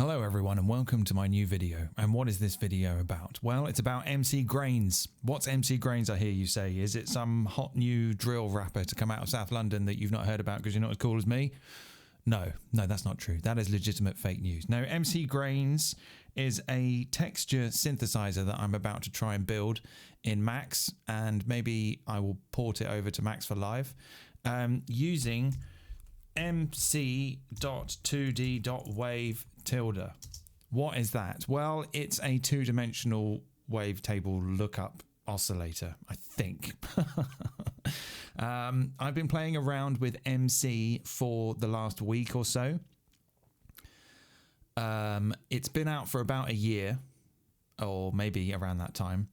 Hello everyone and welcome to my new video. And what is this video about? Well, it's about mc.grains. What's mc.grains, I hear you say? Is it some hot new drill rapper to come out of South London that you've not heard about because you're not as cool as me? No, that's not true. That is legitimate fake news. No, mc.grains is a texture synthesizer that I'm about to try and build in Max, and maybe I will port it over to Max for Live using mc.2d.wave tilde. What is that? Well, it's a two-dimensional wavetable lookup oscillator, I think. I've been playing around with MC for the last week or so. It's been out for about a year, or maybe around that time.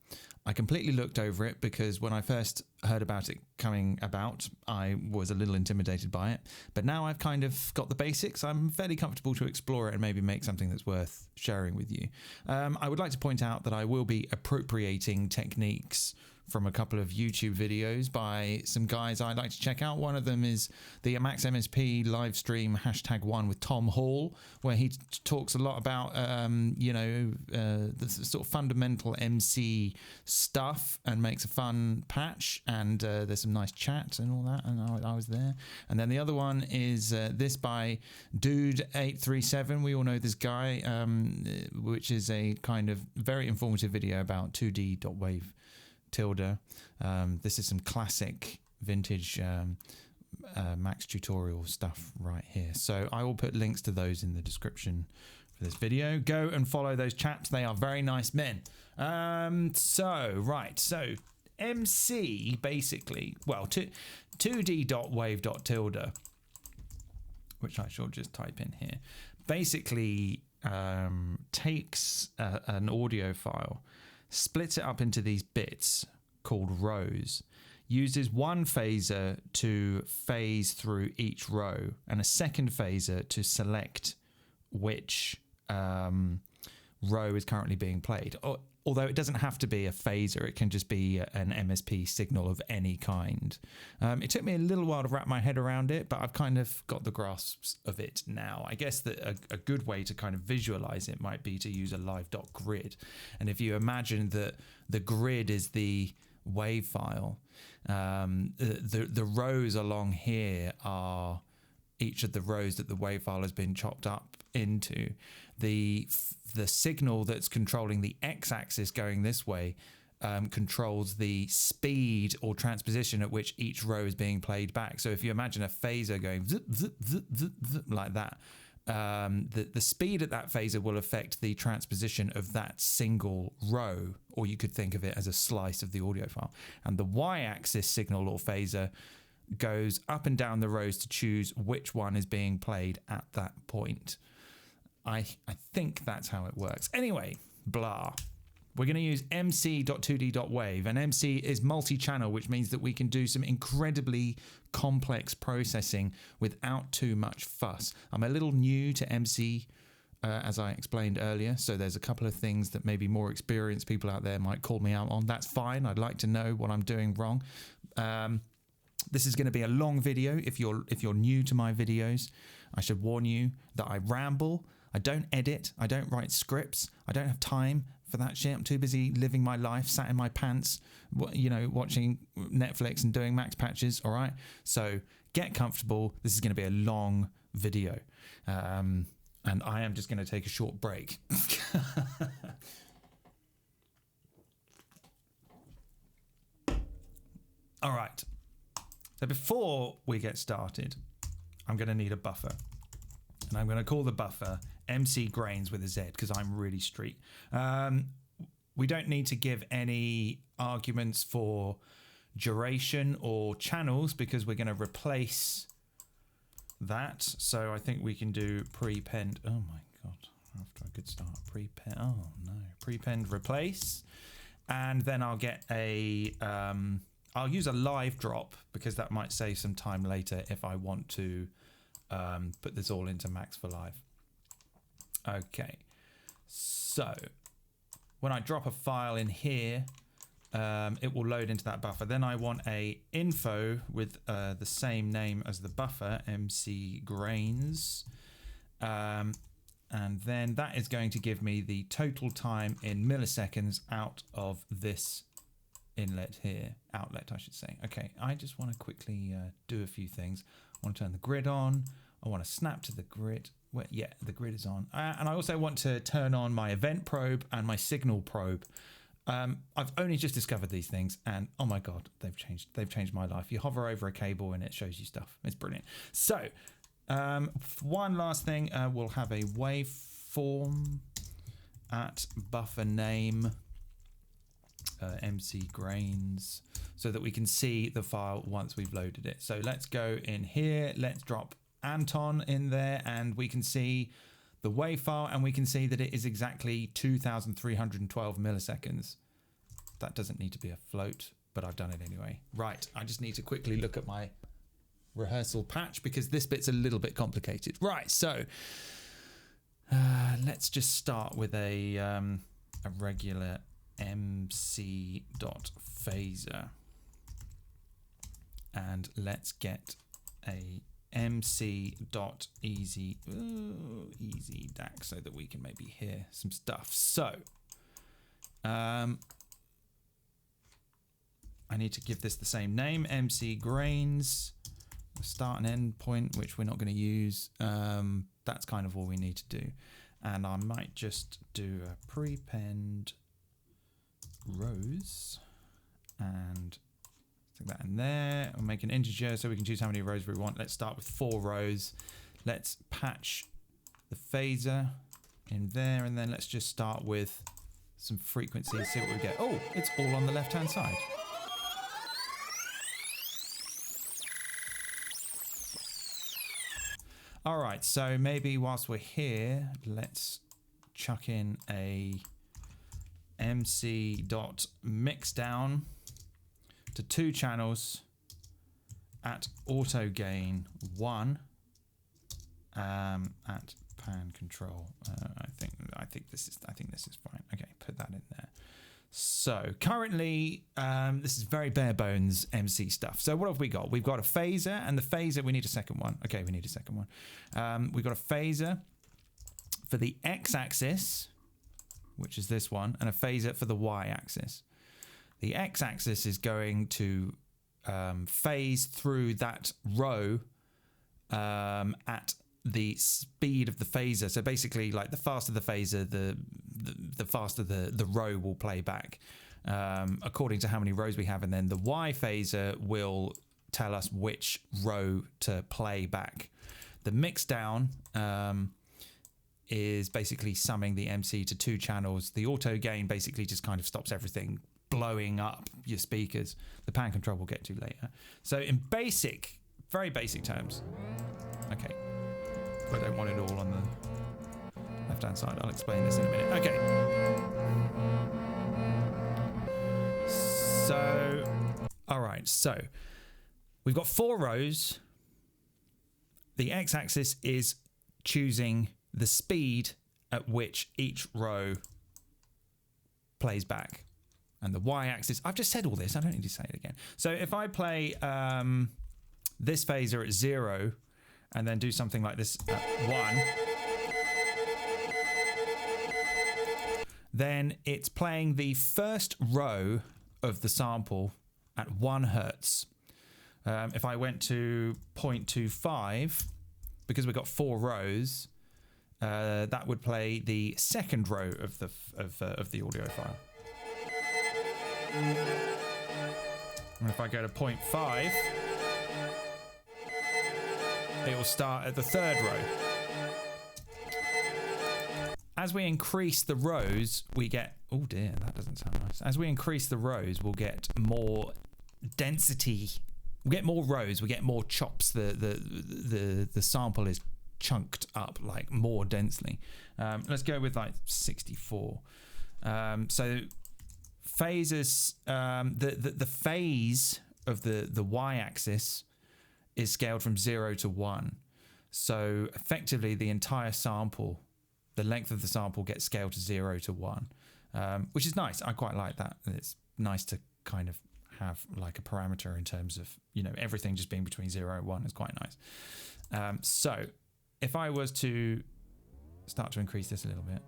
I completely looked over it because when I first heard about it coming about, I was a little intimidated by it. But now I've kind of got the basics. I'm fairly comfortable to explore it and maybe make something that's worth sharing with you. I would like to point out that I will be appropriating techniques from a couple of YouTube videos by some guys I'd like to check out. One of them is the MaxMSP live stream #1 with Tom Hall, where he talks a lot about, the sort of fundamental MC stuff and makes a fun patch. And there's some nice chat and all that. And I was there. And then the other one is this by Dude837. We all know this guy, which is a kind of very informative video about 2D.wave tilde. This is some classic vintage Max tutorial stuff right here. So I will put links to those in the description for this video. Go and follow those chaps. They are very nice men. So MC basically, well, 2d.wave.tilde, which I shall just type in here, basically takes an audio file, splits it up into these bits called rows, uses one phaser to phase through each row and a second phaser to select which row is currently being played. Although it doesn't have to be a phaser, it can just be an MSP signal of any kind. It took me a little while to wrap my head around it, but I've kind of got the grasps of it now. I guess that a good way to kind of visualize it might be to use a live.grid. And if you imagine that the grid is the wave file, the rows along here are each of the rows that the wave file has been chopped up into. The signal that's controlling the x-axis going this way controls the speed or transposition at which each row is being played back. So if you imagine a phaser going zip, zip, zip, zip, zip, like that, the speed at that phaser will affect the transposition of that single row, or you could think of it as a slice of the audio file. And the y-axis signal or phaser goes up and down the rows to choose which one is being played at that point. I think that's how it works. Anyway, blah. We're going to use mc.2d.wave, and MC is multi-channel, which means that we can do some incredibly complex processing without too much fuss. I'm a little new to MC, as I explained earlier, so there's a couple of things that maybe more experienced people out there might call me out on. That's fine. I'd like to know what I'm doing wrong. This is going to be a long video. If you're new to my videos, I should warn you that I ramble. I don't edit. I don't write scripts. I don't have time for that shit. I'm too busy living my life, sat in my pants, watching Netflix and doing max patches. All right. So get comfortable. This is going to be a long video. And I am just going to take a short break. All right. So before we get started, I'm going to need a buffer. And I'm going to call the buffer mc.grains with a Z because I'm really street. We don't need to give any arguments for duration or channels because we're going to replace that. So I think we can do prepend. Oh my God. After a good start. Prepend. Oh no. Prepend replace. And then I'll get a... I'll use a live drop because that might save some time later if I want to put this all into Max for Live. Okay, so when I drop a file in here, it will load into that buffer. Then I want a info with the same name as the buffer, mc.grains. And then that is going to give me the total time in milliseconds out of this inlet here, outlet I should say. Okay, I just want to quickly do a few things. I want to turn the grid on. I want to snap to the grid. Well, yeah, the grid is on. And I also want to turn on my event probe and my signal probe. I've only just discovered these things, and oh my god, they've changed my life. You hover over a cable and it shows you stuff. It's brilliant. So one last thing, we'll have a waveform at buffer name mc.grains so that we can see the file once we've loaded it. So let's go in here, let's drop Anton in there, and we can see the WAV file, and we can see that it is exactly 2,312 milliseconds. That doesn't need to be a float, but I've done it anyway. Right, I just need to quickly look at my rehearsal patch because this bit's a little bit complicated. Right, so let's just start with a regular mc.phaser, and let's get a mc.easy DAC so that we can maybe hear some stuff. So I need to give this the same name, mc.grains, start and end point, which we're not going to use. That's kind of all we need to do. And I might just do a prepend rows and stick that in there. We'll make an integer so we can choose how many rows we want. Let's start with 4 rows. Let's patch the phaser in there, and then let's just start with some frequencies, see what we get. Oh, it's all on the left hand side. All right, so maybe whilst we're here, let's chuck in a mc.mixdown to 2 channels at auto gain 1 at pan control. I think this is fine. Okay, put that in there. So currently, this is very bare bones MC stuff. So what have we got? We've got a phaser, and the phaser, we need a second one. Okay, we need a second one. We've got a phaser for the x-axis, which is this one, and a phaser for the y-axis. The x-axis is going to phase through that row at the speed of the phaser. So basically, like the faster the phaser, the faster the row will play back according to how many rows we have, and then the Y phaser will tell us which row to play back. The mix down is basically summing the MC to 2 channels. The auto gain basically just kind of stops everything blowing up your speakers. The pan control we'll get to later. So in basic, very basic terms, okay, I don't want it all on the left hand side. I'll explain this in a minute. Okay. So, all right, so we've got 4 rows. The x-axis is choosing the speed at which each row plays back. And the y-axis, I've just said all this, I don't need to say it again. So if I play this phaser at 0 and then do something like this at 1, then it's playing the first row of the sample at 1 hertz. If I went to 0.25, because we've got 4 rows, that would play the second row of the audio file. And if I go to 0.5, it will start at the 3rd row. As we increase the rows, we get... Oh dear, that doesn't sound nice. As we increase the rows, we'll get more density. We'll get more rows. We get more chops. The sample is chunked up like more densely. Let's go with like 64. So phases. The phase of the y-axis is scaled from 0 to 1. So effectively, the entire sample, the length of the sample, gets scaled to 0 to 1, which is nice. I quite like that. It's nice to kind of have like a parameter in terms of, you know, everything just being between 0 and 1 is quite nice. So if I was to start to increase this a little bit.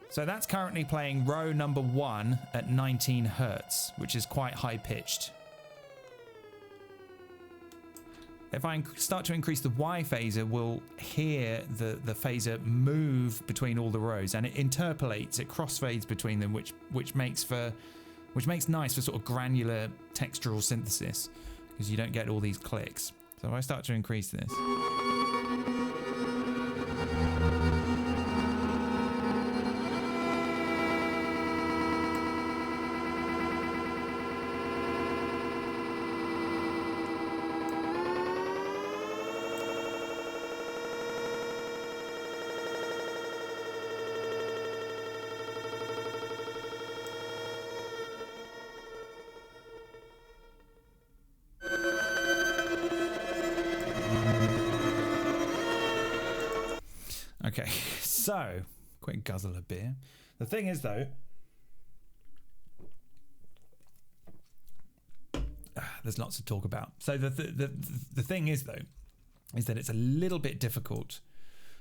So that's currently playing row number 1 at 19 Hertz, which is quite high pitched. If I start to increase the Y phaser, we'll hear the phaser move between all the rows, and it interpolates, it crossfades between them, which makes nice for sort of granular textural synthesis, because you don't get all these clicks. So if I start to increase this. Okay, so quick guzzle of beer. The thing is, though, there's lots to talk about. So the thing is, though, is that it's a little bit difficult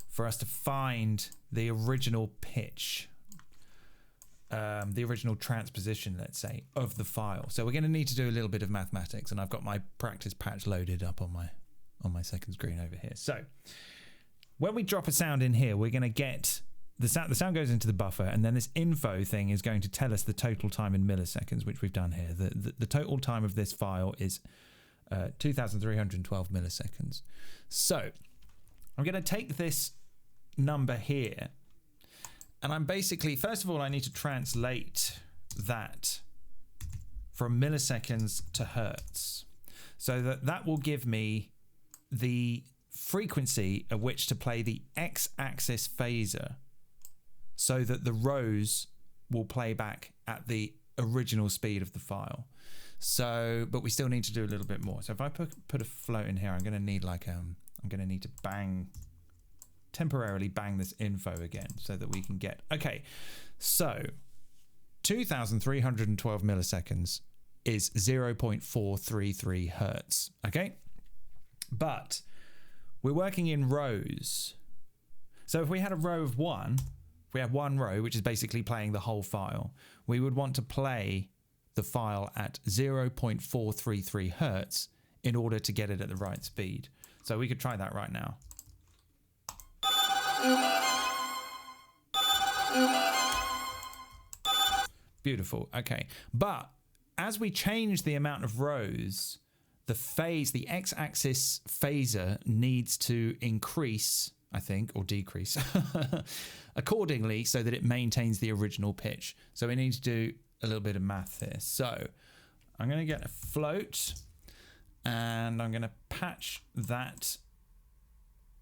for us to find the original pitch, the original transposition, let's say, of the file. So we're going to need to do a little bit of mathematics, and I've got my practice patch loaded up on my second screen over here. So when we drop a sound in here, we're going to get the sound goes into the buffer, and then this info thing is going to tell us the total time in milliseconds, which we've done here. The total time of this file is 2,312 milliseconds. So I'm going to take this number here, and I'm basically, first of all, I need to translate that from milliseconds to hertz, so that will give me the frequency at which to play the x-axis phaser, so that the rows will play back at the original speed of the file. So, but we still need to do a little bit more. So if I put a float in here, I'm going to need to temporarily bang this info again, so that we can get, okay, so 2,312 milliseconds is 0.433 hertz, okay? But we're working in rows. So if we had a row of 1, if we have one row, which is basically playing the whole file, we would want to play the file at 0.433 hertz in order to get it at the right speed. So we could try that right now. Beautiful, okay. But as we change the amount of rows, the x-axis phaser needs to increase, I think, or decrease accordingly, so that it maintains the original pitch. So we need to do a little bit of math here. So I'm going to get a float, and I'm going to patch that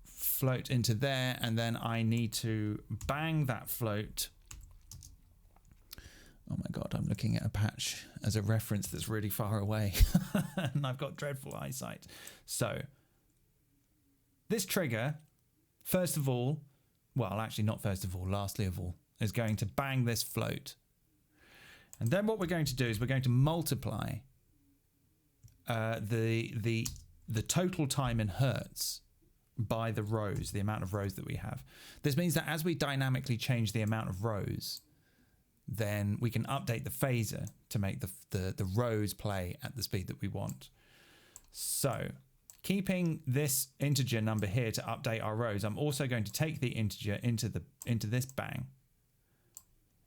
float into there, and then I need to bang that float. Oh my God, I'm looking at a patch as a reference that's really far away and I've got dreadful eyesight. So this trigger, first of all, well, actually not first of all, lastly of all, is going to bang this float. And then what we're going to do is we're going to multiply the total time in hertz by the rows, the amount of rows that we have. This means that as we dynamically change the amount of rows, then we can update the phaser to make the rows play at the speed that we want. So keeping this integer number here to update our rows, I'm also going to take the integer into this bang.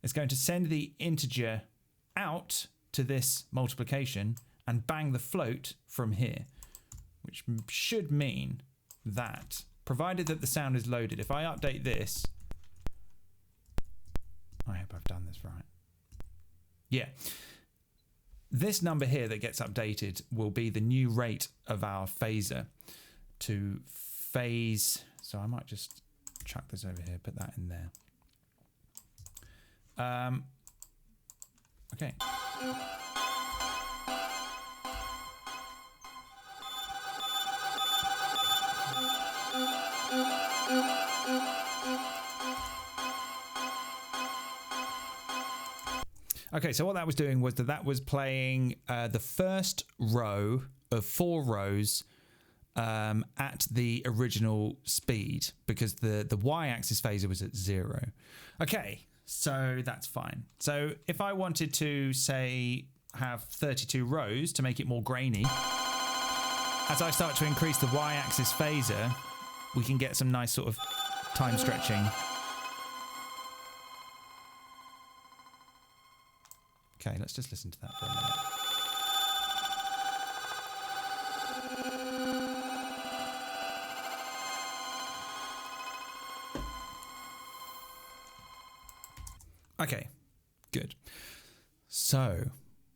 It's going to send the integer out to this multiplication and bang the float from here, which should mean that, provided that the sound is loaded, if I update this, I hope I've done this right. Yeah. This number here that gets updated will be the new rate of our phaser to phase. So I might just chuck this over here, put that in there. Okay. Okay, so what that was doing was that was playing the first row of 4 rows at the original speed, because the y-axis phaser was at 0. Okay, so that's fine. So if I wanted to, say, have 32 rows to make it more grainy, as I start to increase the y-axis phaser, we can get some nice sort of time stretching. Okay, let's just listen to that for a minute. Okay, good. So,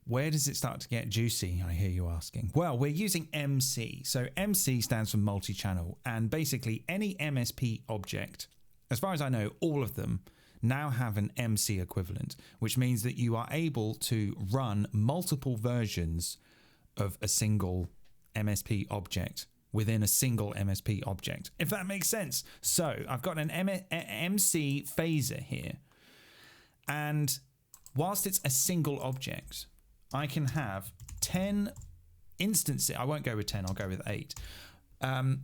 where does it start to get juicy, I hear you asking? Well, we're using MC. So MC stands for multi-channel, and basically any MSP object, as far as I know, all of them now have an MC equivalent, which means that you are able to run multiple versions of a single MSP object within a single MSP object, if that makes sense. So I've got an MC phaser here, and whilst it's a single object, I can have 10 instances. I won't go with 10, I'll go with 8. I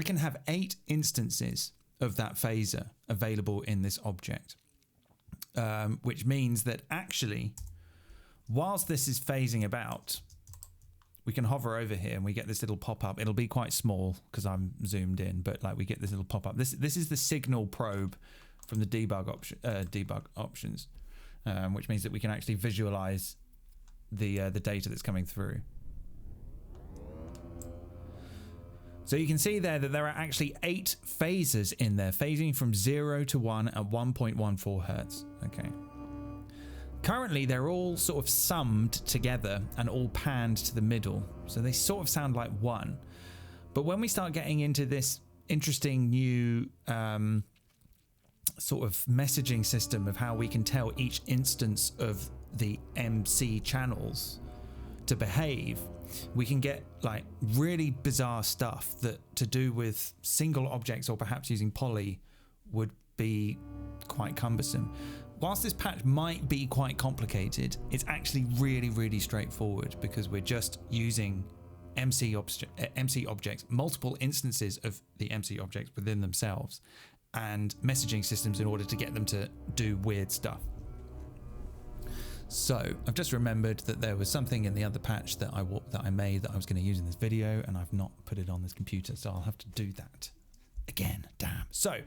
can have 8 instances of that phaser available in this object, which means that actually, whilst this is phasing about, we can hover over here and we get this little pop-up. It'll be quite small because I'm zoomed in, but like we get this little pop-up. This is the signal probe from the debug options, which means that we can actually visualize the data that's coming through. So you can see there that there are actually 8 phasers in there, phasing from 0 to 1 at 1.14 hertz. Okay. Currently, they're all sort of summed together and all panned to the middle, so they sort of sound like one. But when we start getting into this interesting new sort of messaging system of how we can tell each instance of the MC channels to behave, we can get like really bizarre stuff that to do with single objects or perhaps using poly would be quite cumbersome. Whilst this patch might be quite complicated, it's actually really, really straightforward because we're just using MC objects, multiple instances of the MC objects within themselves, and messaging systems in order to get them to do weird stuff. So I've just remembered that there was something in the other patch that I made that I was going to use in this video, and I've not put it on this computer, so I'll have to do that again. Damn. So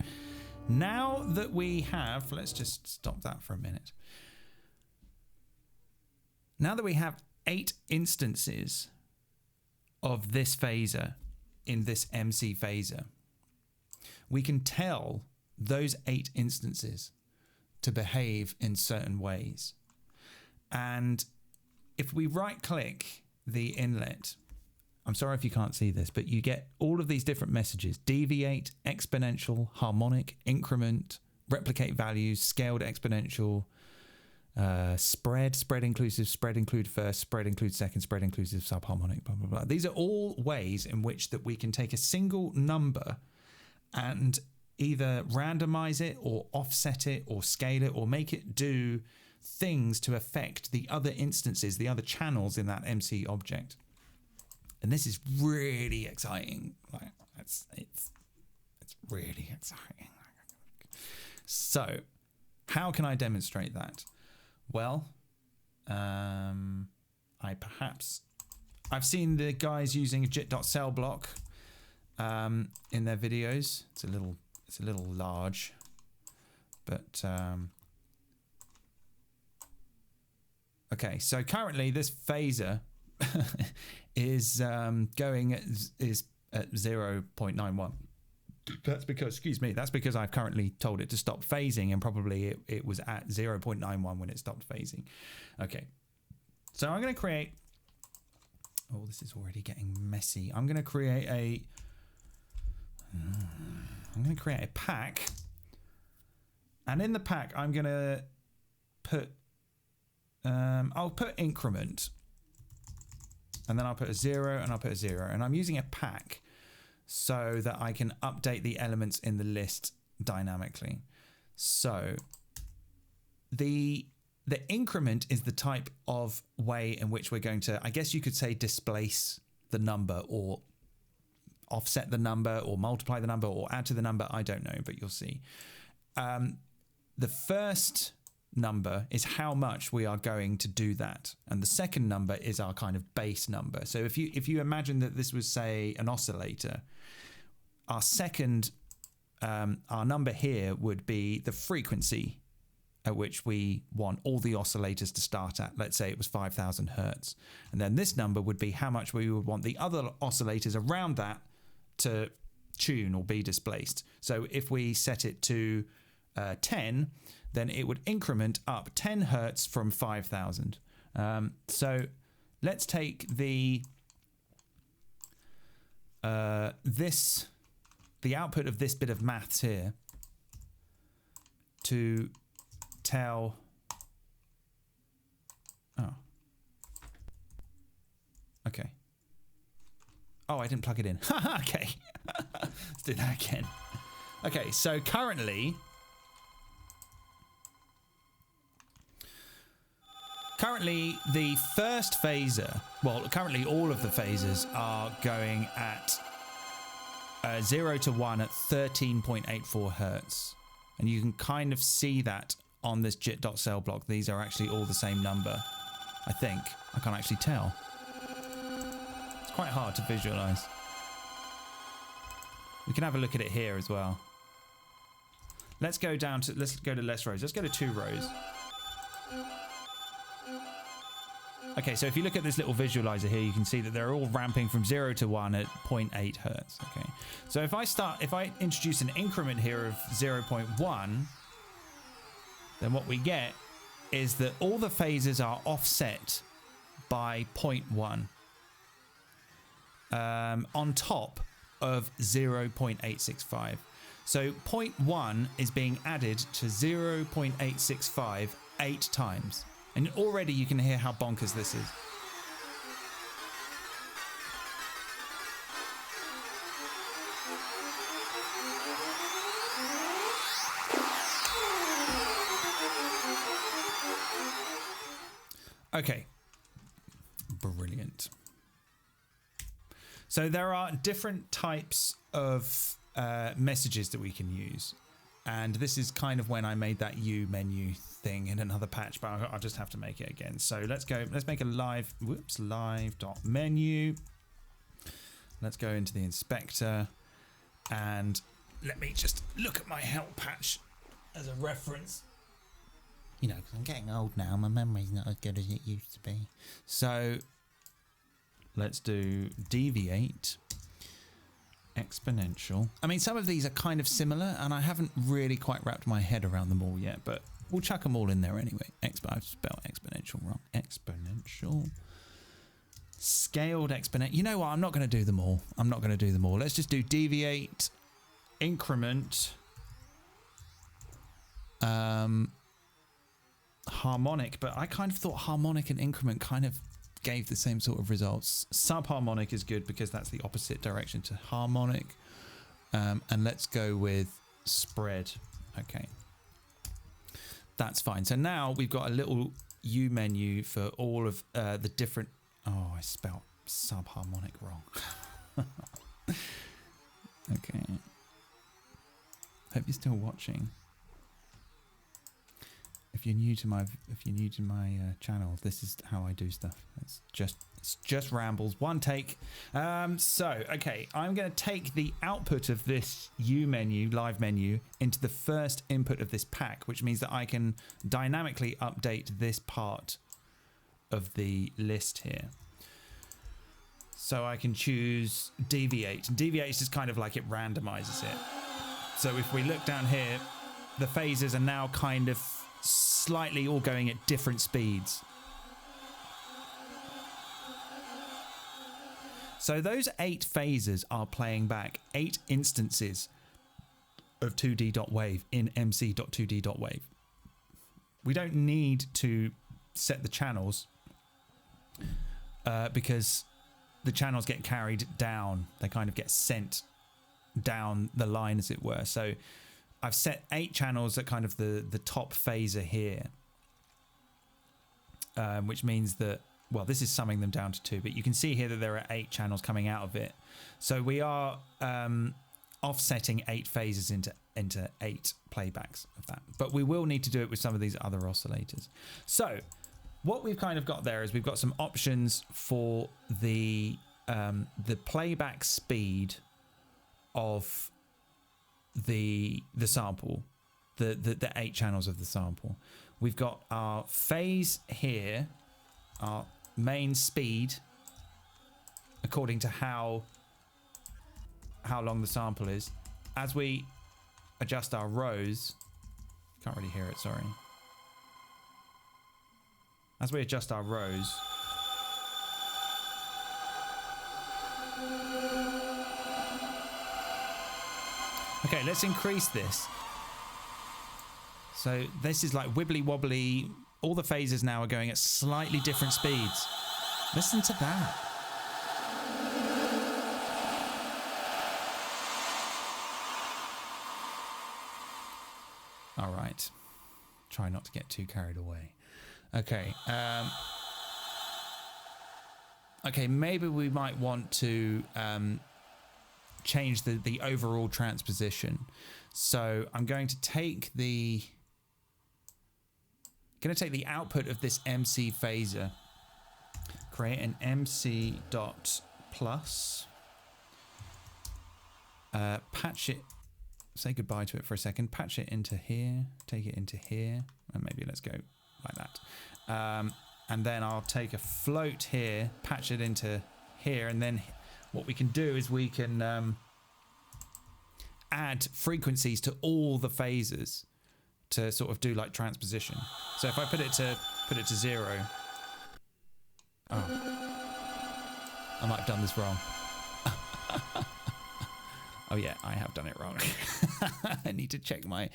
now that we have, let's just stop that for a minute. Now that we have 8 instances of this phaser in this MC phaser, we can tell those 8 instances to behave in certain ways. And if we right click the inlet, I'm sorry if you can't see this, but you get all of these different messages: deviate, exponential, harmonic, increment, replicate values, scaled exponential, spread inclusive, spread include first, spread include second, spread inclusive subharmonic, blah, blah, blah. These are all ways in which that we can take a single number and either randomize it or offset it or scale it or make it do things to affect the other instances, the other channels in that MC object. And this is really exciting. Like, it's really exciting. So how can I demonstrate that? Well, I've seen the guys using a jit.cell block in their videos. It's a little large, but okay. So currently this phaser is going at 0.91. That's because I've currently told it to stop phasing, and probably it was at 0.91 when it stopped phasing. Okay, so I'm going to create, oh, this is already getting messy. I'm going to create a pack, and in the pack I'm going to put I'll put increment, and then I'll put a 0 and I'll put a 0, and I'm using a pack so that I can update the elements in the list dynamically. So the increment is the type of way in which we're going to, I guess you could say, displace the number or offset the number or multiply the number or add to the number. I don't know, but you'll see. The first number is how much we are going to do that, and the second number is our kind of base number. So if you imagine that this was, say, an oscillator, our second our number here would be the frequency at which we want all the oscillators to start at. Let's say it was 5,000 hertz, and then this number would be how much we would want the other oscillators around that to tune or be displaced. So if we set it to 10, then it would increment up 10 hertz from 5,000. So let's take the output of this bit of maths here to tell. Oh, okay. Oh, I didn't plug it in. Okay. Let's do that again. Okay, so currently the first phaser, well, currently all of the phasers are going at 0 to 1 at 13.84 hertz. And you can kind of see that on this jit.cell block. These are actually all the same number, I think. I can't actually tell. It's quite hard to visualize. We can have a look at it here as well. Let's go to less rows. Let's go to 2 rows. Okay, so if you look at this little visualizer here, you can see that they're all ramping from 0 to 1 at 0.8 hertz. Okay, so if I introduce an increment here of 0.1, then what we get is that all the phases are offset by 0.1 on top of 0.865. So 0.1 is being added to 0.865 8 times. And already you can hear how bonkers this is. Okay. Brilliant. So there are different types of messages that we can use. And this is kind of when I made that U menu thing in another patch, but I'll just have to make it again. So let's make a live.menu. Let's go into the inspector and let me just look at my help patch as a reference. You know, because I'm getting old now, my memory's not as good as it used to be. So let's do deviate. Exponential. I mean, some of these are kind of similar, and I haven't really quite wrapped my head around them all yet, but we'll chuck them all in there anyway. I've spelled exponential wrong. Exponential. Scaled exponential. You know what? I'm not going to do them all. Let's just do deviate, increment, harmonic, but I kind of thought harmonic and increment kind of gave the same sort of results. Subharmonic is good because that's the opposite direction to harmonic. And let's go with spread. Okay. That's fine. So now we've got a little U menu for all of the different... Oh, I spelled subharmonic wrong. Okay. Hope you're still watching. If you're new to my channel, this is how I do stuff. It's just rambles, one take. So okay, I'm going to take the output of this U menu, live menu, into the first input of this pack, which means that I can dynamically update this part of the list here. So I can choose deviate. Deviate is just kind of like it randomizes it. So if we look down here, the phases are now kind of slightly all going at different speeds. So those 8 phases are playing back 8 instances of 2D.wave in mc.2D.wave. We don't need to set the channels because the channels get carried down. They kind of get sent down the line, as it were. So I've set 8 channels at kind of the top phaser here, which means that well, this is summing them down to 2, but you can see here that there are 8 channels coming out of it. So we are offsetting 8 phases into 8 playbacks of that. But we will need to do it with some of these other oscillators. So what we've kind of got there is we've got some options for the playback speed of the sample, the 8 channels of the sample. We've got our phase here, our main speed, according to how long the sample is. As we adjust our rows, can't really hear it, sorry. As we adjust our rows, okay, let's increase this. So this is like wibbly wobbly. All the phases now are going at slightly different speeds. Listen to that. All right. Try not to get too carried away. Okay. Okay, maybe we might want to change the overall transposition. So I'm going to take the output of this MC phaser, create an MC dot plus, patch it, say goodbye to it for a second, patch it into here, take it into here, and maybe let's go like that. And then I'll take a float here, patch it into here, and then what we can do is we can add frequencies to all the phases to sort of do like transposition. So if I put it to 0, I might have done this wrong. Oh yeah, I have done it wrong. I need to check my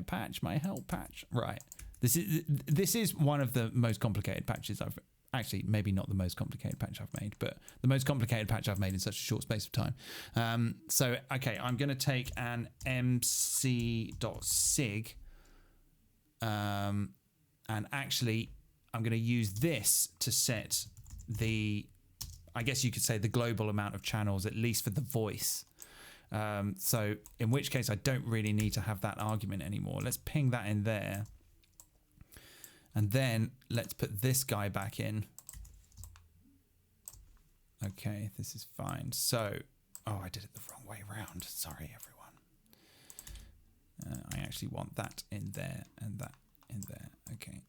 patch, my help patch. Right. This is one of the most complicated patches I've actually, maybe not the most complicated patch I've made, but the most complicated patch I've made in such a short space of time. So okay, I'm going to take an mc.sig, and actually I'm going to use this to set the, I guess you could say, the global amount of channels, at least for the voice. So in which case I don't really need to have that argument anymore. Let's ping that in there. And then let's put this guy back in. Okay, this is fine. So, oh, I did it the wrong way around. Sorry, everyone. I actually want that in there and that in there. Okay.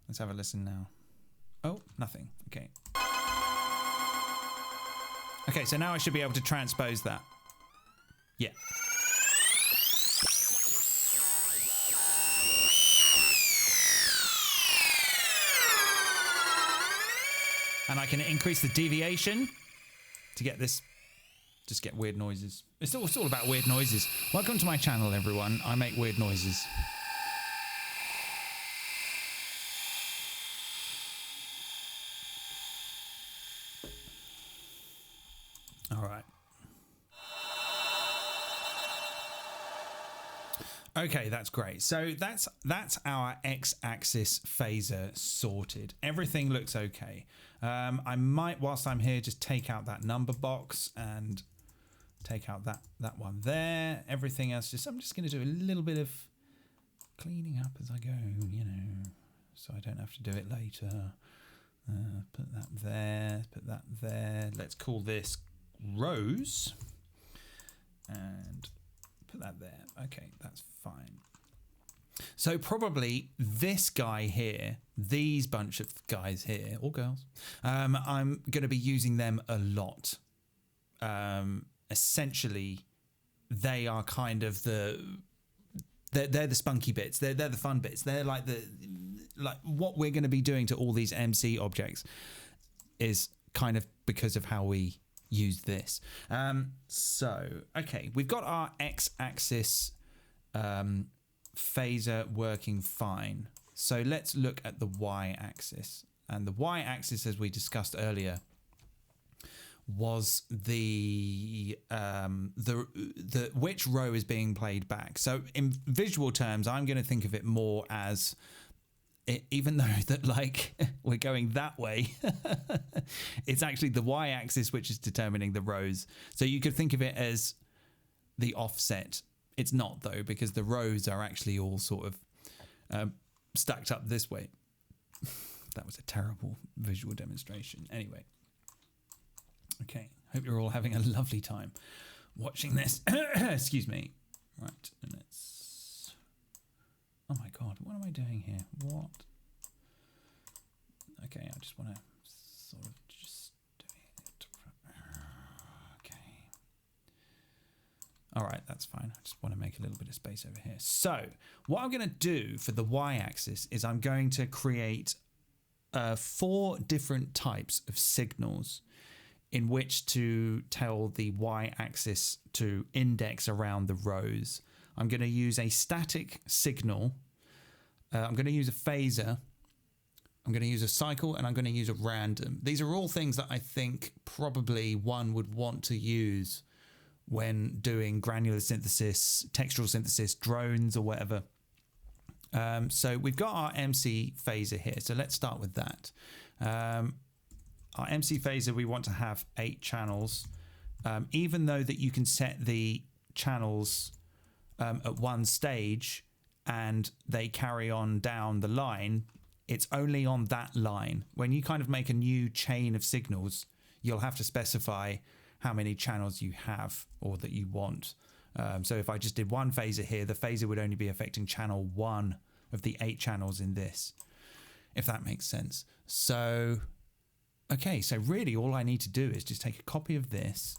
Let's have a listen now. Oh, nothing. Okay. Okay, so now I should be able to transpose that. Yeah. And I can increase the deviation to get this, just get weird noises. It's all about weird noises. Welcome to my channel, everyone. I make weird noises. All right. Okay, that's great. So that's our X-axis phaser sorted. Everything looks okay. I might, whilst I'm here, just take out that number box and take out that one there. Everything else, I'm just going to do a little bit of cleaning up as I go, you know, so I don't have to do it later. Put that there, put that there. Let's call this rows and put that there. Okay, that's fine. So probably this guy here, these bunch of guys here, or girls, I'm going to be using them a lot. Essentially, they are kind of they're the spunky bits. They're the fun bits. They're like what we're going to be doing to all these MC objects is kind of because of how we use this. So, okay, we've got our X-axis phaser working fine. So let's look at the Y-axis. And the Y-axis, as we discussed earlier, was the which row is being played back. So in visual terms, I'm going to think of it more as even though that like we're going that way, it's actually the y-axis which is determining the rows. So you could think of it as the offset. It's not though, because the rows are actually all sort of stacked up this way. That was a terrible visual demonstration. Anyway, okay, hope you're all having a lovely time watching this. Excuse me. Right, and let's... Oh my god, what am I doing here? What? Okay, I just want to sort of just do it. Okay. Alright, that's fine. I just want to make a little bit of space over here. So, what I'm going to do for the y-axis is I'm going to create 4 different types of signals in which to tell the y-axis to index around the rows. I'm going to use a static signal. I'm going to use a phaser. I'm going to use a cycle, and I'm going to use a random. These are all things that I think probably one would want to use when doing granular synthesis, textural synthesis, drones or whatever. So we've got our MC phaser here. So let's start with that. Our MC phaser, we want to have 8 channels. Even though that you can set the channels at one stage and they carry on down the line, it's only on that line. When you kind of make a new chain of signals, you'll have to specify how many channels you have or that you want. So if I just did one phaser here, the phaser would only be affecting channel 1 of the 8 channels in this, if that makes sense. So, okay, so really all I need to do is just take a copy of this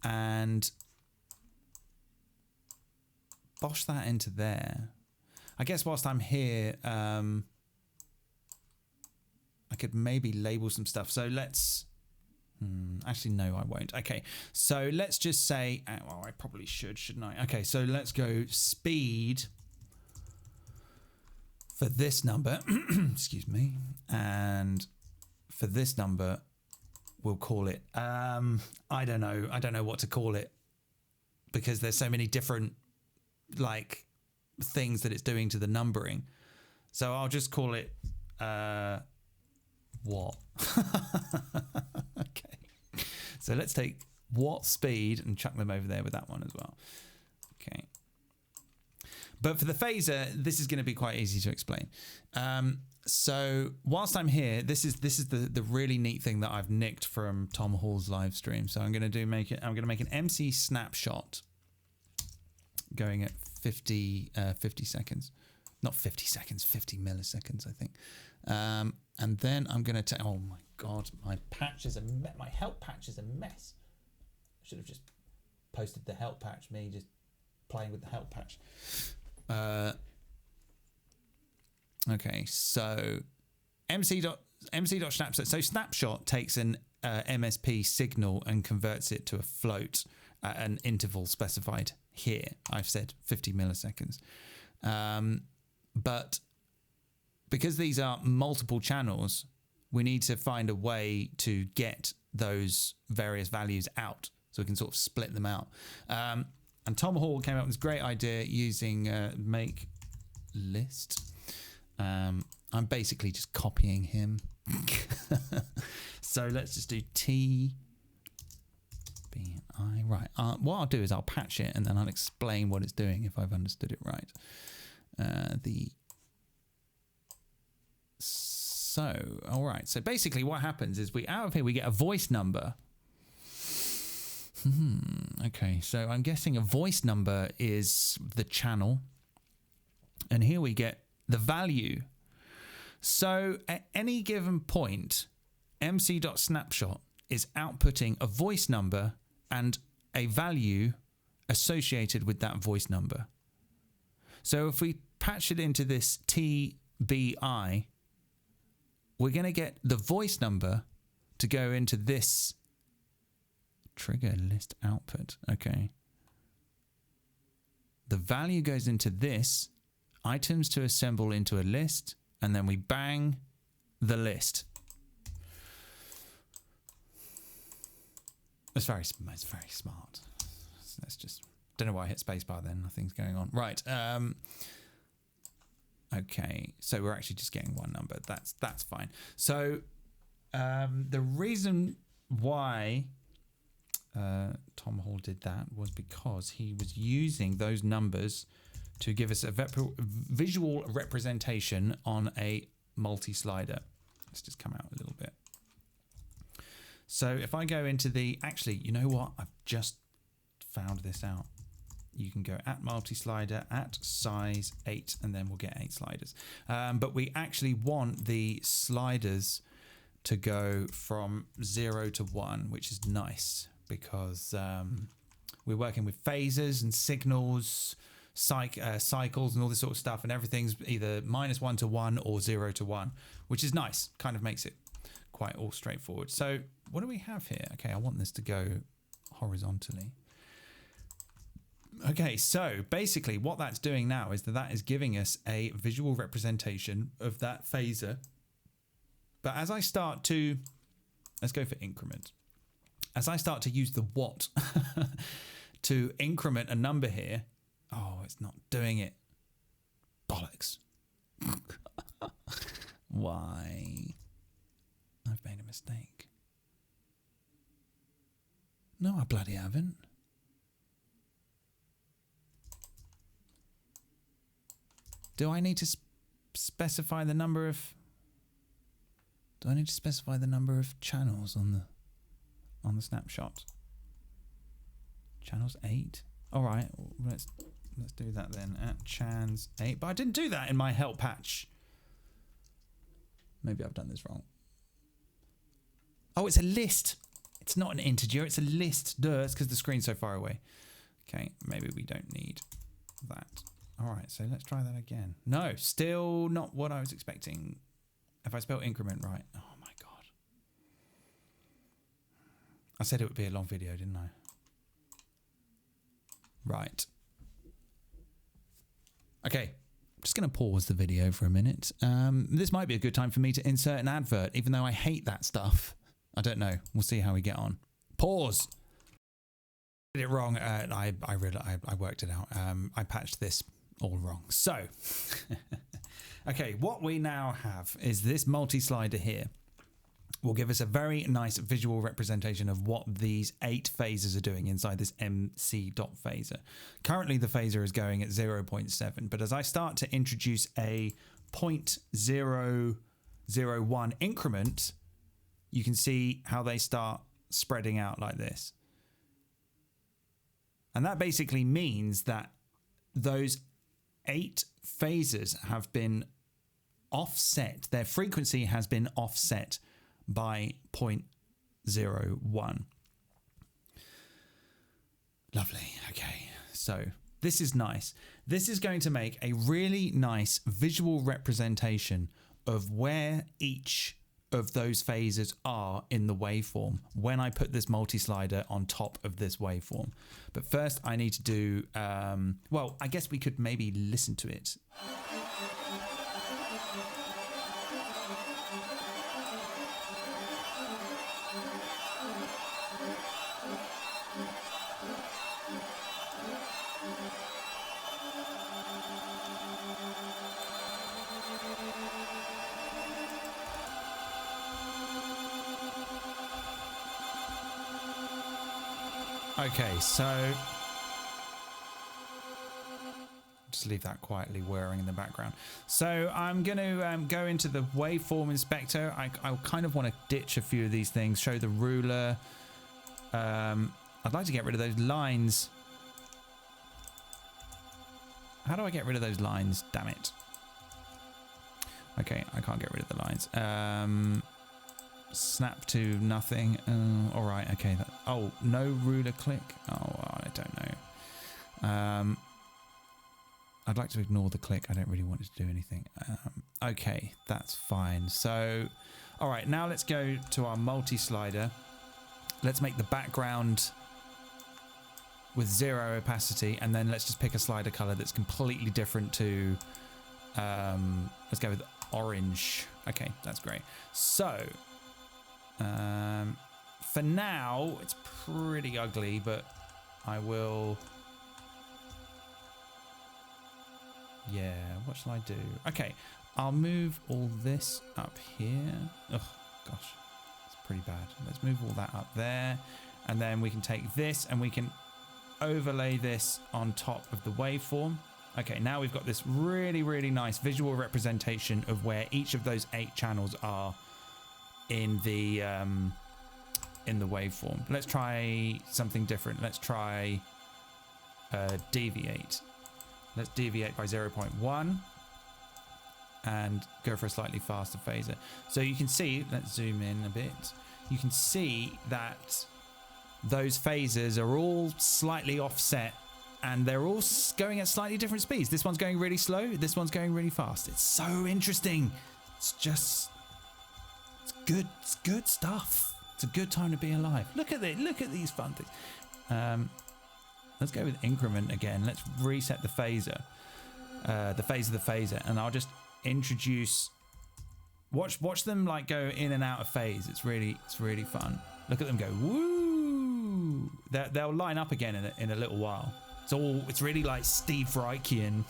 and bosh that into there. I guess whilst I'm here, I could maybe label some stuff. So let's... actually, no, I won't. Okay, so let's just say... well, I probably should, shouldn't I? Okay, so let's go speed for this number. Excuse me. And for this number, we'll call it... I don't know. I don't know what to call it, because there's so many different like things that it's doing to the numbering. So I'll just call it... what? Okay. So let's take what speed and chuck them over there with that one as well. Okay. But for the phaser, this is going to be quite easy to explain. So whilst I'm here, this is the really neat thing that I've nicked from Tom Hall's live stream. So I'm going to make an MC snapshot going at 50 seconds. Not 50 seconds, 50 milliseconds, I think. And then I'm going to take... Oh my god, my help patch is a mess. I should have just posted the help patch, me just playing with the help patch. Okay, so MC.snapshot. So snapshot takes an MSP signal and converts it to a float at an interval specified here. I've said 50 milliseconds. But because these are multiple channels, we need to find a way to get those various values out so we can sort of split them out. And Tom Hall came up with this great idea using make list. I'm basically just copying him. So let's just do TBI. Right. What I'll do is I'll patch it and then I'll explain what it's doing if I've understood it right. All right. So basically what happens is out of here we get a voice number. Okay, so I'm guessing a voice number is the channel. And here we get the value. So at any given point, MC.snapshot is outputting a voice number and a value associated with that voice number. So if we patch it into this TBI, we're going to get the voice number to go into this trigger list output. Okay. The value goes into this, items to assemble into a list, and then we bang the list. It's very smart. Let's just... Don't know why I hit spacebar then. Nothing's going on. Right. Okay, so we're actually just getting one number. That's fine. So the reason why Tom Hall did that was because he was using those numbers to give us a visual representation on a multi-slider. Let's just come out a little bit. So if I go into the, actually, you know what? I've just found this out. You can go at multi-slider, at size 8, and then we'll get 8 sliders. But we actually want the sliders to go from 0 to 1, which is nice because we're working with phasers and signals, cycles and all this sort of stuff, and everything's either -1 to 1 or 0 to 1, which is nice. Kind of makes it quite all straightforward. So what do we have here? Okay, I want this to go horizontally. Okay, so basically what that's doing now is that is giving us a visual representation of that phaser. But as I start to, let's go for increment. As I start to use the watt to increment a number here, oh, it's not doing it. Bollocks. Why? I've made a mistake. No, I bloody haven't. Do I need to specify the number of? Do I need to specify the number of channels on the snapshot? Channels 8. All right, let's do that then at chans 8. But I didn't do that in my help patch. Maybe I've done this wrong. Oh, it's a list. It's not an integer. It's a list. Duh, it's because the screen's so far away. Okay, maybe we don't need that. All right, so let's try that again. No, still not what I was expecting. If I spelled increment right. Oh my God. I said it would be a long video, didn't I? Right. Okay, I'm just going to pause the video for a minute. This might be a good time for me to insert an advert, even though I hate that stuff. I don't know. We'll see how we get on. Pause. I did it wrong. I worked it out. I patched this all wrong. So, okay, what we now have is this multi-slider here will give us a very nice visual representation of what these 8 phasers are doing inside this mc.phaser. Currently, the phaser is going at 0.7, but as I start to introduce a 0.001 increment, you can see how they start spreading out like this. And that basically means that those 8 phasers have been offset. Their frequency has been offset by 0.01. Lovely. Okay. So this is nice. This is going to make a really nice visual representation of where each of those phasers are in the waveform when I put this multi-slider on top of this waveform. But first I need to do, well, I guess we could maybe listen to it. Okay, so just leave that quietly whirring in the background. So I'm going to go into the waveform inspector. I kind of want to ditch a few of these things, show the ruler. I'd like to get rid of those lines. How do I get rid of those lines? Damn it. Okay, I can't get rid of the lines. Snap to nothing. All right, okay. Oh, no ruler click. Oh, I don't know. I'd like to ignore the click. I don't really want it to do anything. Okay, that's fine. So, all right, now let's go to our multi-slider. Let's make the background with 0 opacity, and then let's just pick a slider color that's completely different to, let's go with orange. Okay, that's great. So, for now, it's pretty ugly, but I will Yeah, what shall I do? Okay, I'll move all this up here. Oh, gosh, it's pretty bad. Let's move all that up there. And then we can take this and we can overlay this on top of the waveform. Okay, now we've got this really, really nice visual representation of where each of those 8 channels are in the waveform. Let's try something different. Let's try deviate. Let's deviate by 0.1 and go for a slightly faster phaser. So you can see, let's zoom in a bit. You can see that those phasers are all slightly offset and they're all going at slightly different speeds. This one's going really slow. This one's going really fast. It's so interesting. It's just, it's good. It's good stuff. It's a good time to be alive. Look at it. Look at these fun things. Let's go with increment again. Let's reset the phaser, the phase of the phaser, and I'll just introduce. Watch them like go in and out of phase. It's really fun. Look at them go. Woo! They'll line up again in a little while. It's really like Steve Reichian.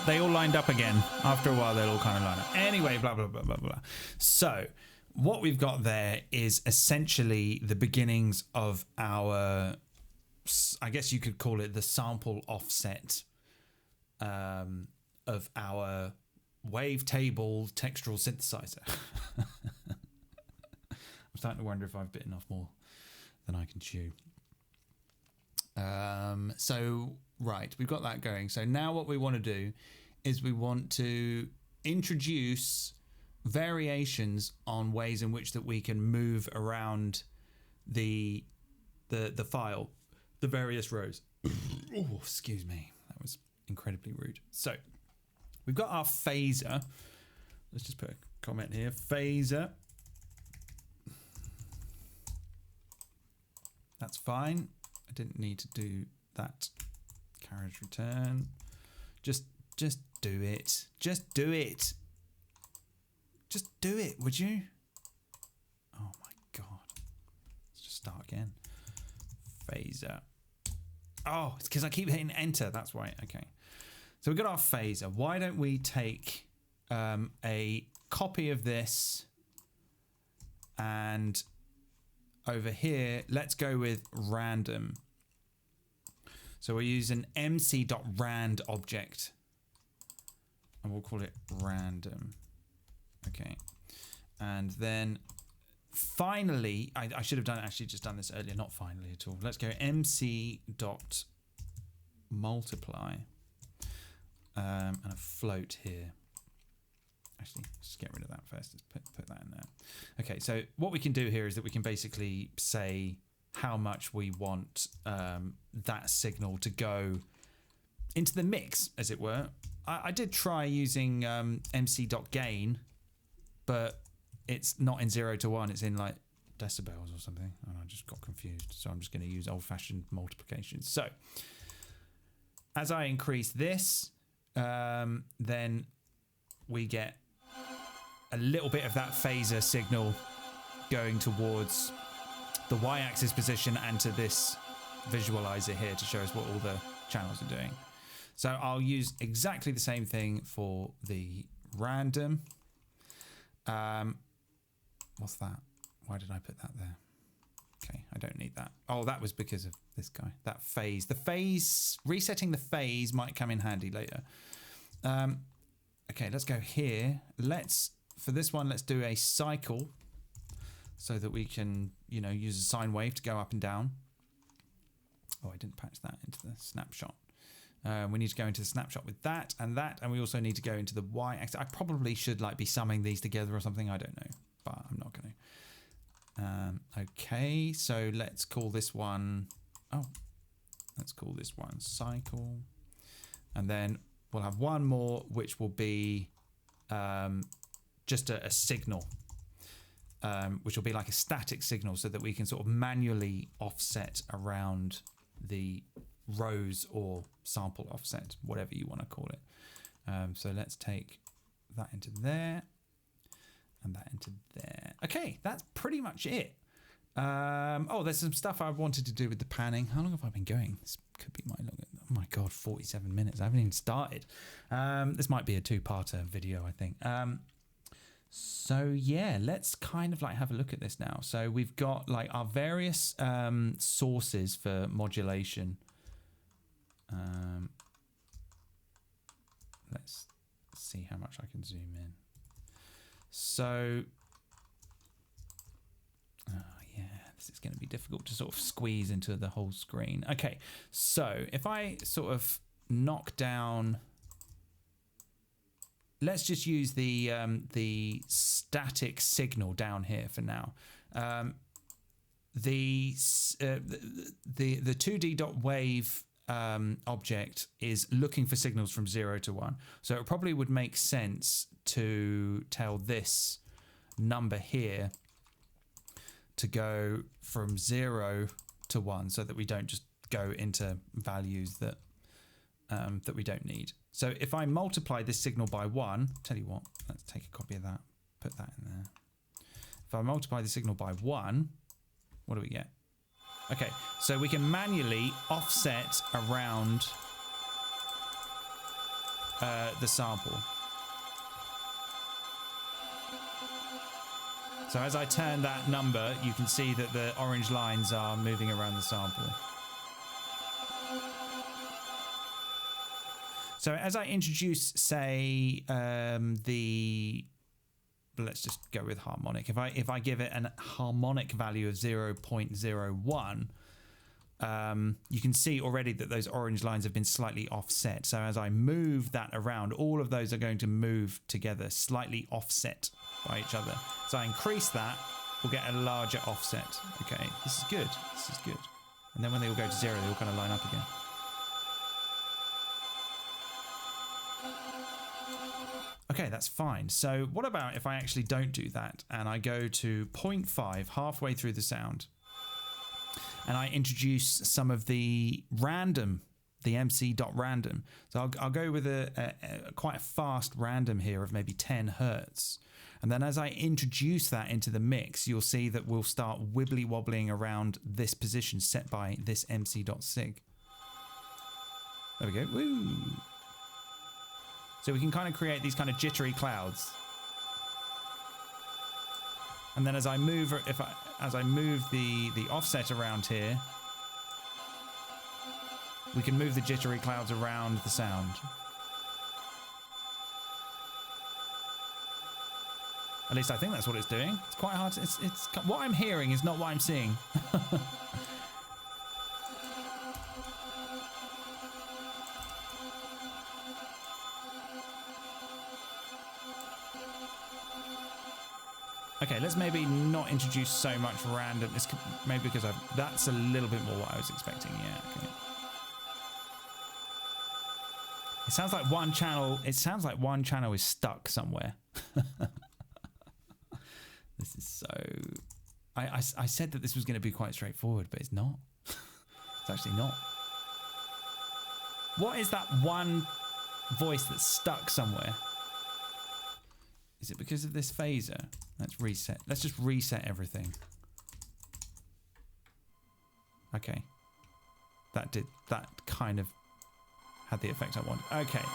They all lined up again. After a while, they'll all kind of line up. Anyway, blah, blah, blah, blah, blah. So what we've got there is essentially the beginnings of our, I guess you could call it the sample offset of our wavetable textural synthesizer. I'm starting to wonder if I've bitten off more than I can chew. So right, we've got that going. So now what we want to do is we want to introduce variations on ways in which that we can move around the file, the various rows. Oh, excuse me, that was incredibly rude. So we've got our phaser. Let's just put a comment here. Phaser. That's fine. I didn't need to do that. Carriage return. Just do it. Just do it. Just do it, would you? Oh my god. Let's just start again. Phaser. Oh, it's because I keep hitting enter. That's why. Okay. So we've got our phaser. Why don't we take a copy of this and over here, let's go with random. So we'll use an mc.rand object and we'll call it random. Okay. And then finally, I should have actually just done this earlier, not finally at all. Let's go mc.multiply and a float here. Actually, let's get rid of that first. Let's put that in there. Okay, so what we can do here is that we can basically say how much we want that signal to go into the mix, as it were. I did try using mc.gain, but it's not in 0 to 1. It's in like decibels or something. And I just got confused. So I'm just going to use old-fashioned multiplication. So as I increase this, then we get a little bit of that phaser signal going towards the y-axis position and to this visualizer here to show us what all the channels are doing. So I'll use exactly the same thing for the random. What's that? Why did I put that there? Okay, I don't need that. Oh, that was because of this guy. That phase. The phase, resetting the phase might come in handy later. Okay, let's go here. For this one, let's do a cycle so that we can, use a sine wave to go up and down. Oh, I didn't patch that into the snapshot. We need to go into the snapshot with that, and we also need to go into the y-axis. I probably should like be summing these together or something. I don't know, but I'm not going to. Okay, so let's call this one. Oh, let's call this one cycle, and then we'll have one more, which will be just a signal, which will be like a static signal, so that we can sort of manually offset around the rows or sample offset, whatever you want to call it. So let's take that into there and that into there. Okay, that's pretty much it. Oh, there's some stuff I wanted to do with the panning. How long have I been going? This could be my longest. Oh my god, 47 minutes. I haven't even started. This might be a two-parter video, I think. So yeah, let's kind of like have a look at this now. So we've got like our various sources for modulation. Let's see how much I can zoom in. So, yeah, this is going to be difficult to sort of squeeze into the whole screen. Okay, so if I sort of knock down, let's just use the static signal down here for now. The 2D.wave object is looking for signals from 0 to 1. So it probably would make sense to tell this number here to go from 0 to 1, so that we don't just go into values that that we don't need. So if I multiply this signal by 1, tell you what, let's take a copy of that, put that in there. If I multiply the signal by 1, what do we get? Okay, so we can manually offset around the sample. So as I turn that number, you can see that the orange lines are moving around the sample. So as I introduce, say, let's just go with harmonic. If I give it an harmonic value of 0.01, you can see already that those orange lines have been slightly offset. So as I move that around, all of those are going to move together, slightly offset by each other. So I increase that, we'll get a larger offset. Okay, this is good. This is good. And then when they all go to 0, they all kind of line up again. Okay, that's fine. So what about if I actually don't do that and I go to 0.5 halfway through the sound and I introduce some of the random, the mc.random. So I'll go with a quite a fast random here of maybe 10 hertz. And then as I introduce that into the mix, you'll see that we'll start wibbly wobbling around this position set by this mc.sig. There we go. Woo! So we can kind of create these kind of jittery clouds. And then as I move, as I move the offset around here, we can move the jittery clouds around the sound. At least I think that's what it's doing. It's quite hard to, it's what I'm hearing is not what I'm seeing. Okay, let's maybe not introduce so much randomness, maybe because that's a little bit more what I was expecting. Yeah, okay. It sounds like one channel is stuck somewhere. This is so... I said that this was going to be quite straightforward, but it's not. It's actually not. What is that one voice that's stuck somewhere? Is it because of this phaser? Let's reset. Let's just reset everything. Okay. That kind of had the effect I wanted. Okay.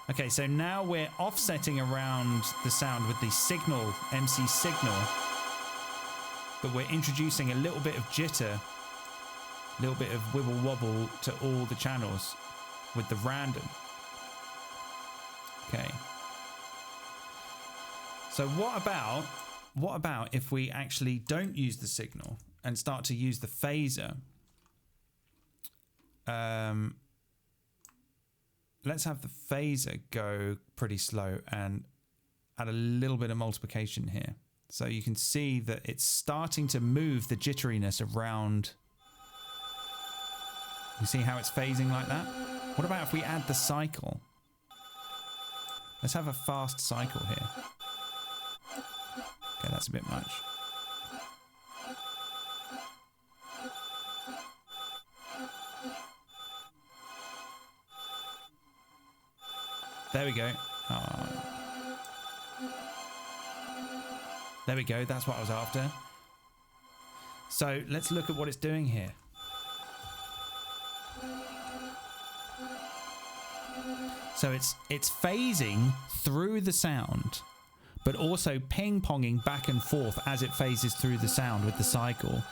Okay, so now we're offsetting around the sound with the signal, MC signal, but we're introducing a little bit of jitter, a little bit of wibble wobble to all the channels with the random. Okay. So what what about if we actually don't use the signal and start to use the phaser? Let's have the phaser go pretty slow and add a little bit of multiplication here. So you can see that it's starting to move the jitteriness around. You see how it's phasing like that? What about if we add the cycle? Let's have a fast cycle here. Okay, that's a bit much. There we go. Oh. There we go. That's what I was after. So let's look at what it's doing here. So it's phasing through the sound, but also ping-ponging back and forth as it phases through the sound with the cycle.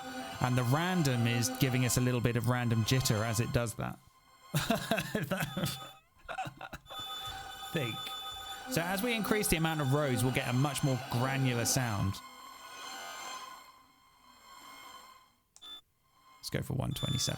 And the random is giving us a little bit of random jitter as it does that. Think. So as we increase the amount of rows, we'll get a much more granular sound. Let's go for 127.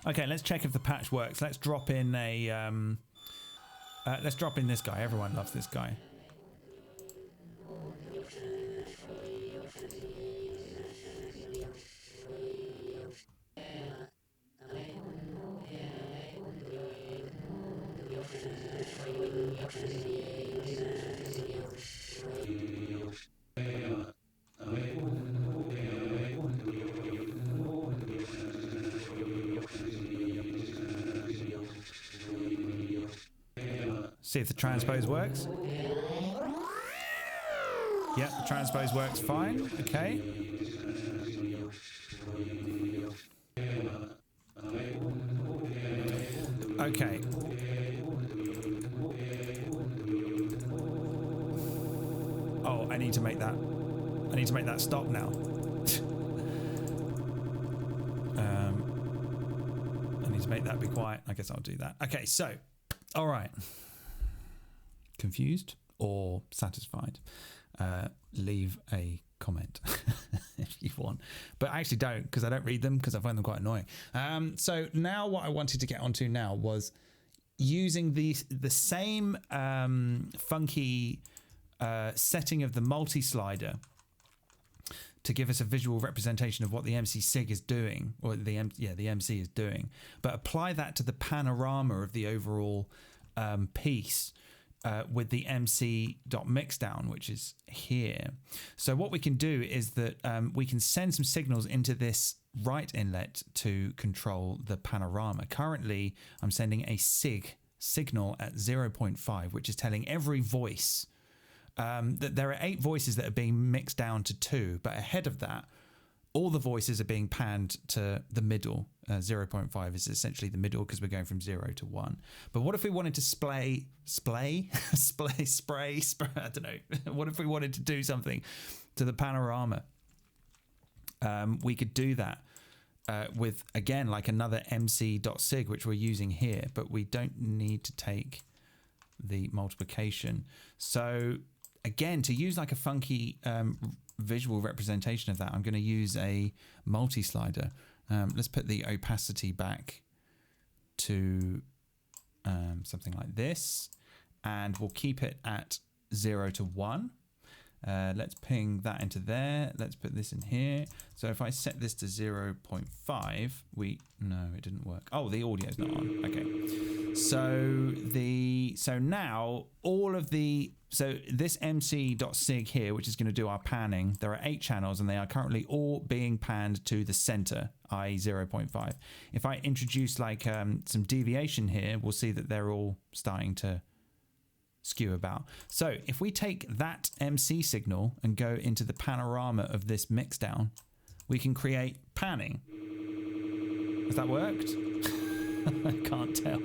Okay, let's check if the patch works. Let's drop in a let's drop in this guy. Everyone loves this guy. See if the transpose works. Yep, the transpose works fine. Okay. Okay. Oh, I need to make that stop now. I need to make that be quiet. I guess I'll do that. Okay, so, all right. Confused or satisfied? Leave a comment if you want, but I actually don't, because I don't read them because I find them quite annoying. So now what I wanted to get onto now was using the same funky setting of the multi-slider to give us a visual representation of what the MC SIG is doing, or the MC is doing, but apply that to the panorama of the overall piece. With the mc.mixdown, which is here. So what we can do is that we can send some signals into this right inlet to control the panorama. Currently, I'm sending a SIG signal at 0.5, which is telling every voice that there are 8 voices that are being mixed down to 2, but ahead of that, all the voices are being panned to the middle. 0.5 is essentially the middle because we're going from 0 to 1. But what if we wanted to spray? I don't know. What if we wanted to do something to the panorama? We could do that with, again, like another mc.sig, which we're using here, but we don't need to take the multiplication. So again, to use like a funky visual representation of that, I'm going to use a multi-slider. Let's put the opacity back to something like this, and we'll keep it at 0 to 1. Let's ping that into there. Let's put this in here. So if I set this to 0.5, no, it didn't work. Oh, the audio's not on. Okay. So now all of this mc.sig here, which is going to do our panning, there are 8 channels and they are currently all being panned to the center, i.e. 0.5. If I introduce like some deviation here, we'll see that they're all starting to skew about. So if we take that MC signal and go into the panorama of this mixdown, we can create panning. Has that worked? I can't tell.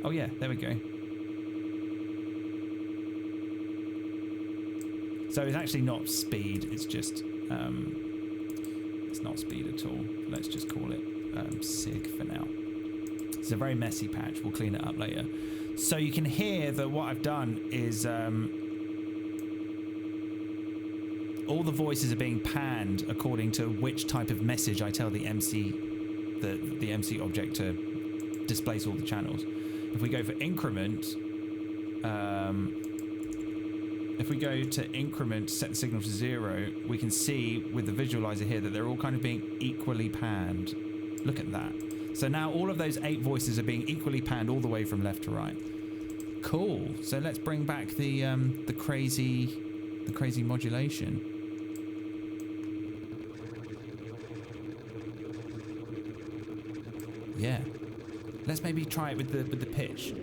Oh yeah, there we go. So it's actually not speed, it's just, it's not speed at all. Let's just call it sig for now. It's a very messy patch, we'll clean it up later. So you can hear that what I've done is all the voices are being panned according to which type of message I tell the MC, the MC object to displace all the channels. If we go for increment, if we go to increment, set the signal to 0, we can see with the visualizer here that they're all kind of being equally panned. Look at that. So now all of those 8 voices are being equally panned all the way from left to right. Cool. So let's bring back the crazy modulation. Yeah. Let's maybe try it with the pitch.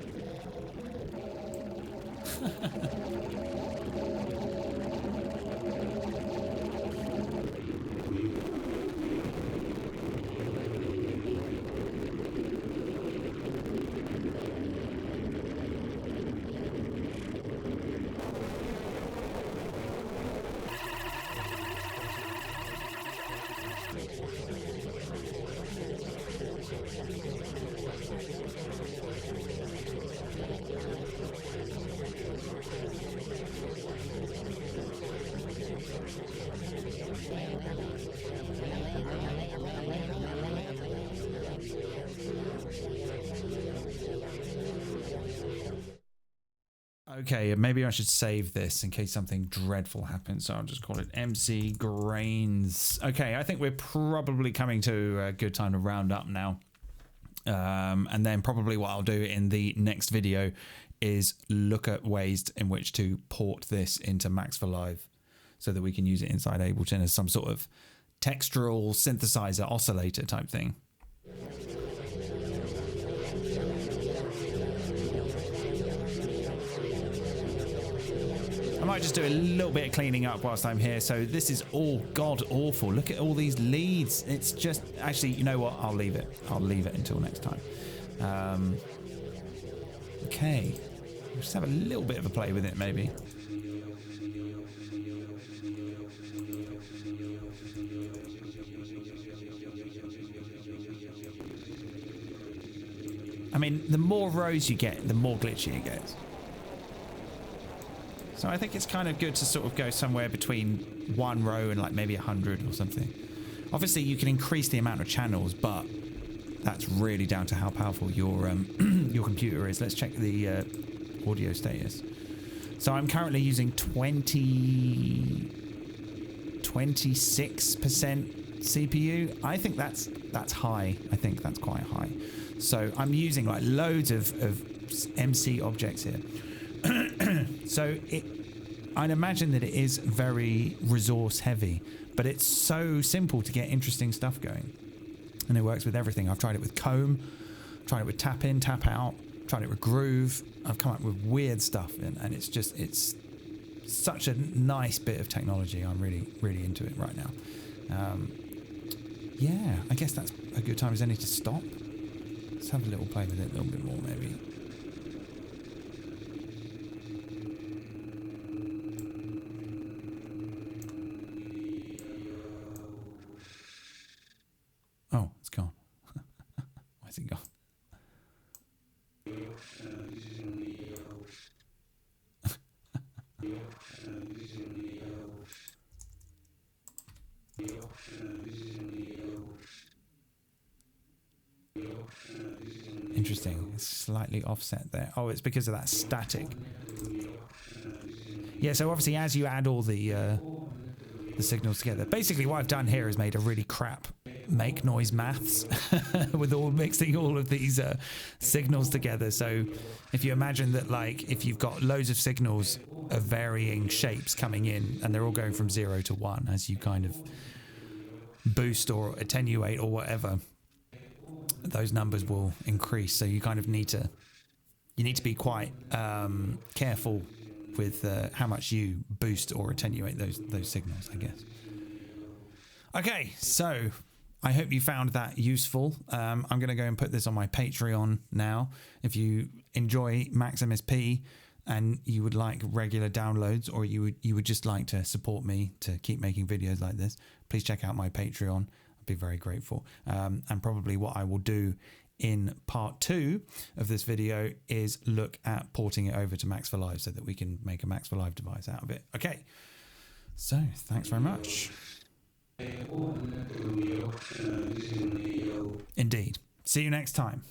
Okay, maybe I should save this in case something dreadful happens. So I'll just call it mc.grains. Okay, I think we're probably coming to a good time to round up now. And then probably what I'll do in the next video is look at ways in which to port this into Max for Live so that we can use it inside Ableton as some sort of textural synthesizer oscillator type thing. I might just do a little bit of cleaning up whilst I'm here. So this is all god awful. Look at all these leads. It's just, actually, you know what? I'll leave it. I'll leave it until next time. Okay. We'll just have a little bit of a play with it, maybe. I mean, the more rows you get, the more glitchy it gets. So I think it's kind of good to sort of go somewhere between 1 row and like maybe 100 or something. Obviously, you can increase the amount of channels, but that's really down to how powerful your your computer is. Let's check the audio status. So I'm currently using 26% CPU. I think that's high. I think that's quite high. So I'm using like loads of MC objects here. So I'd imagine that it is very resource heavy, but it's so simple to get interesting stuff going. And it works with everything. I've tried it with comb, tried it with tap in, tap out, tried it with groove. I've come up with weird stuff, and it's such a nice bit of technology. I'm really, really into it right now. Yeah, I guess that's a good time as any to stop. Let's have a little play with it a little bit more, maybe. Oh, it's gone. Where's it gone? Interesting. It's slightly offset there. Oh, it's because of that static. Yeah, so obviously as you add all the signals together, basically what I've done here is made a really crap make noise maths with mixing all of these signals together. So if you imagine that, like, if you've got loads of signals of varying shapes coming in and they're all going from 0 to 1 as you kind of boost or attenuate or whatever, those numbers will increase. So you kind of need to be quite careful with how much you boost or attenuate those signals, I guess. Okay, so I hope you found that useful. I'm going to go and put this on my Patreon now. If you enjoy MaxMSP, and you would like regular downloads, or you would just like to support me to keep making videos like this, please check out my Patreon. I'd be very grateful. And probably what I will do in part 2 of this video is look at porting it over to Max for Live so that we can make a Max for Live device out of it. Okay, so thanks very much. Indeed. See you next time.